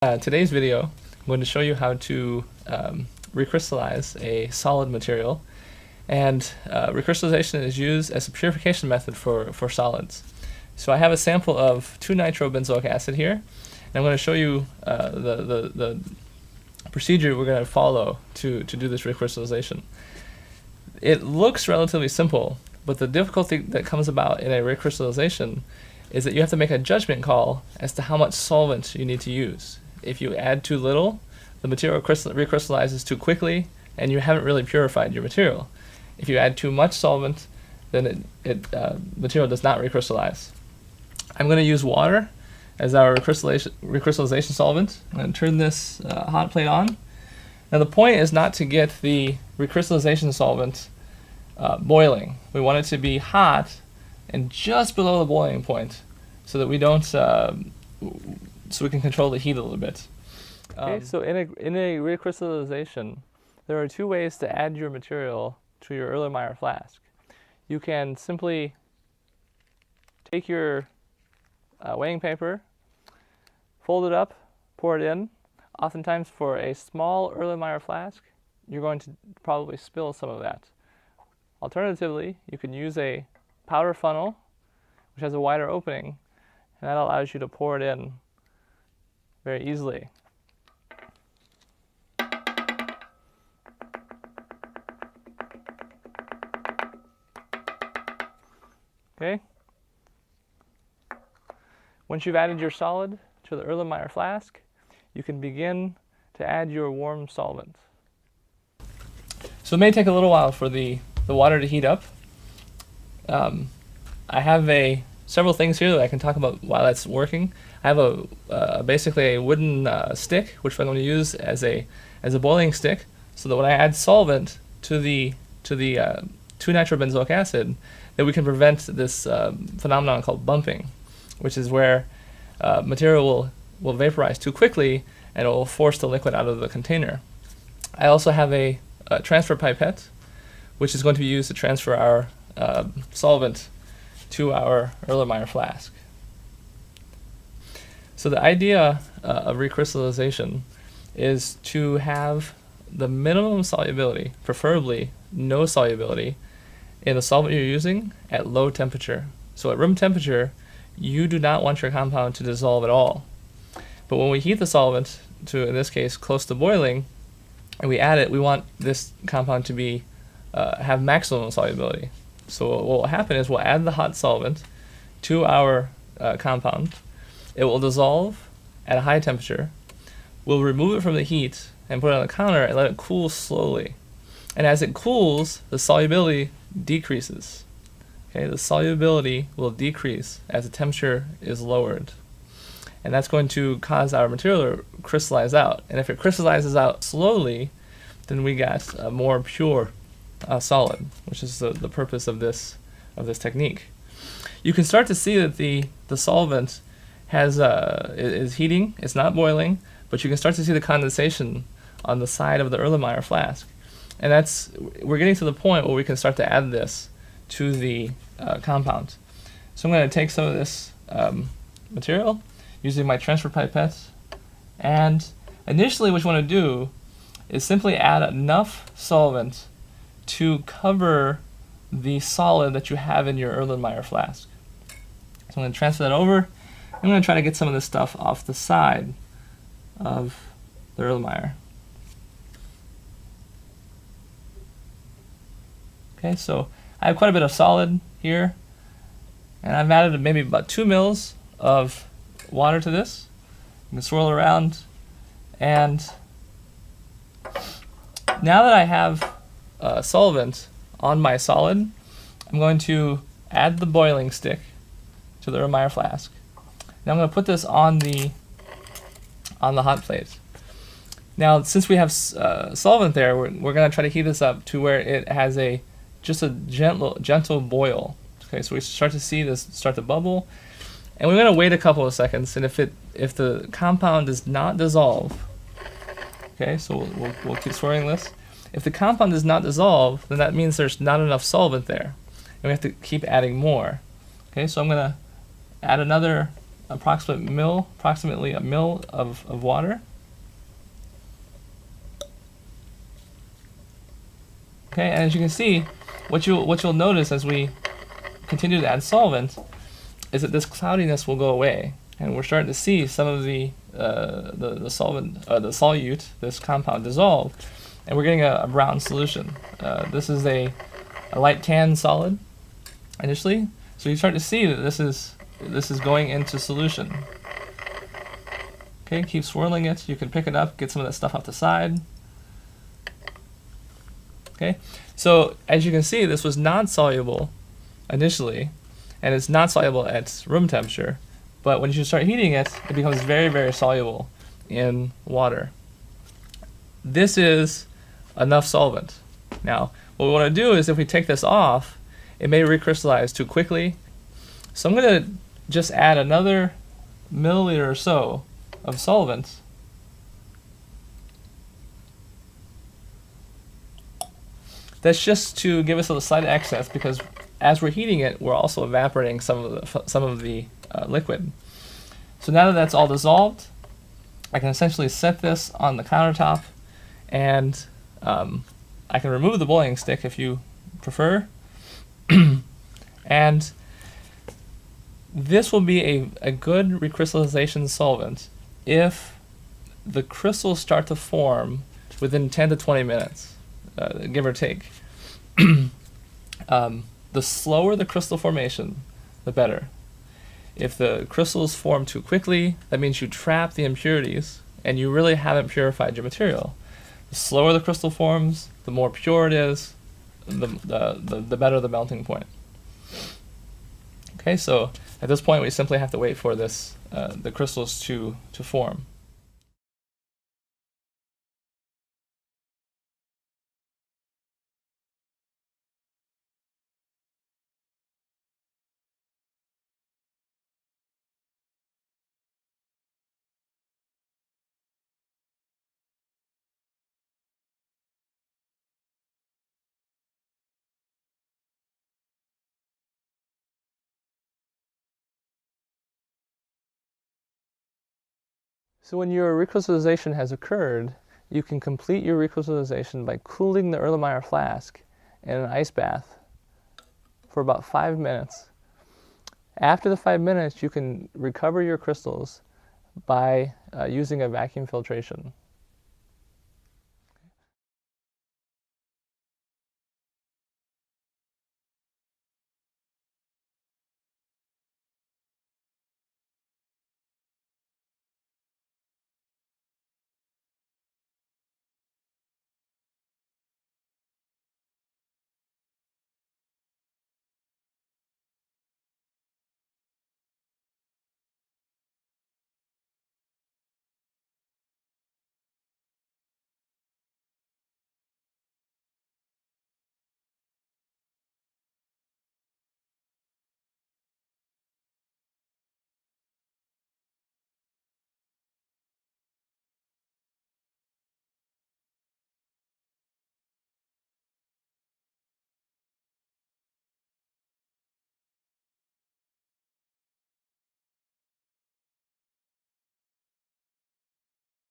Today's video, I'm going to show you how to recrystallize a solid material, and recrystallization is used as a purification method for solids. So I have a sample of 2-nitrobenzoic acid here, and I'm going to show you the procedure we're going to follow to do this recrystallization. It looks relatively simple, but the difficulty that comes about in a recrystallization is that you have to make a judgment call as to how much solvent you need to use. If you add too little, the material recrystallizes too quickly, and you haven't really purified your material. If you add too much solvent, then material does not recrystallize. I'm going to use water as our recrystallization solvent. I'm going to turn this hot plate on. Now the point is not to get the recrystallization solvent boiling. We want it to be hot and just below the boiling point, so that we don't, so we can control the heat a little bit. Okay, so in a recrystallization, there are two ways to add your material to your Erlenmeyer flask. You can simply take your weighing paper, fold it up, pour it in. Oftentimes for a small Erlenmeyer flask, you're going to probably spill some of that. Alternatively, you can use a powder funnel, which has a wider opening, and that allows you to pour it in very easily. Okay. Once you've added your solid to the Erlenmeyer flask, you can begin to add your warm solvent. So it may take a little while for the water to heat up. I have several things here that I can talk about while that's working. I have basically a wooden stick, which I'm going to use as a boiling stick, so that when I add solvent to the 2-nitrobenzoic acid, that we can prevent this phenomenon called bumping, which is where material will vaporize too quickly and it will force the liquid out of the container. I also have a transfer pipette, which is going to be used to transfer our solvent to our Erlenmeyer flask. So the idea of recrystallization is to have the minimum solubility, preferably no solubility, in the solvent you're using at low temperature. So at room temperature, you do not want your compound to dissolve at all. But when we heat the solvent to, in this case, close to boiling, and we add it, we want this compound to be have maximum solubility. So what will happen is we'll add the hot solvent to our compound. It will dissolve at a high temperature. We'll remove it from the heat and put it on the counter and let it cool slowly. And as it cools, the solubility decreases. Okay, the solubility will decrease as the temperature is lowered. And that's going to cause our material to crystallize out. And if it crystallizes out slowly, then we get a more pure solid, which is the purpose of this technique. You can start to see that the solvent is heating. It's not boiling, but you can start to see the condensation on the side of the Erlenmeyer flask, and we're getting to the point where we can start to add this to the compound. So I'm going to take some of this material using my transfer pipette, and initially what you want to do is simply add enough solvent to cover the solid that you have in your Erlenmeyer flask. So I'm going to transfer that over. I'm going to try to get some of this stuff off the side of the Erlenmeyer. Okay, so I have quite a bit of solid here, and I've added maybe about 2 mils of water to this. You can swirl around, and now that I have solvent on my solid, I'm going to add the boiling stick to the Erlenmeyer flask. Now I'm going to put this on the hot plate. Now, since we have solvent there, we're going to try to heat this up to where it has just a gentle boil. Okay, so we start to see this start to bubble, and we're going to wait a couple of seconds. And if the compound does not dissolve, okay, so we'll keep swirling this. If the compound does not dissolve, then that means there's not enough solvent there, and we have to keep adding more. Okay, so I'm going to add another approximately a mil of water. Okay, and as you can see, what you'll notice as we continue to add solvent is that this cloudiness will go away, and we're starting to see some of the solvent, the solute, this compound, dissolve, and we're getting a brown solution. This is a light tan solid initially, so you start to see that this is going into solution. Okay, keep swirling it. You can pick it up, get some of that stuff off the side. Okay, so as you can see, this was non-soluble initially, and it's not soluble at room temperature, but when you start heating it, it becomes very, very soluble in water. This is enough solvent. Now, what we want to do is if we take this off, it may recrystallize too quickly. So I'm going to just add another milliliter or so of solvent. That's just to give us a slight excess, because as we're heating it, we're also evaporating some of the liquid. So now that that's all dissolved, I can essentially set this on the countertop, and I can remove the boiling stick if you prefer. And this will be a good recrystallization solvent if the crystals start to form within 10 to 20 minutes. Give or take. The slower the crystal formation, the better. If the crystals form too quickly, that means you trap the impurities and you really haven't purified your material. The slower the crystal forms, the more pure it is, the better the melting point. Okay, so at this point we simply have to wait for this the crystals to form. So when your recrystallization has occurred, you can complete your recrystallization by cooling the Erlenmeyer flask in an ice bath for about 5 minutes. After the 5 minutes, you can recover your crystals by using a vacuum filtration.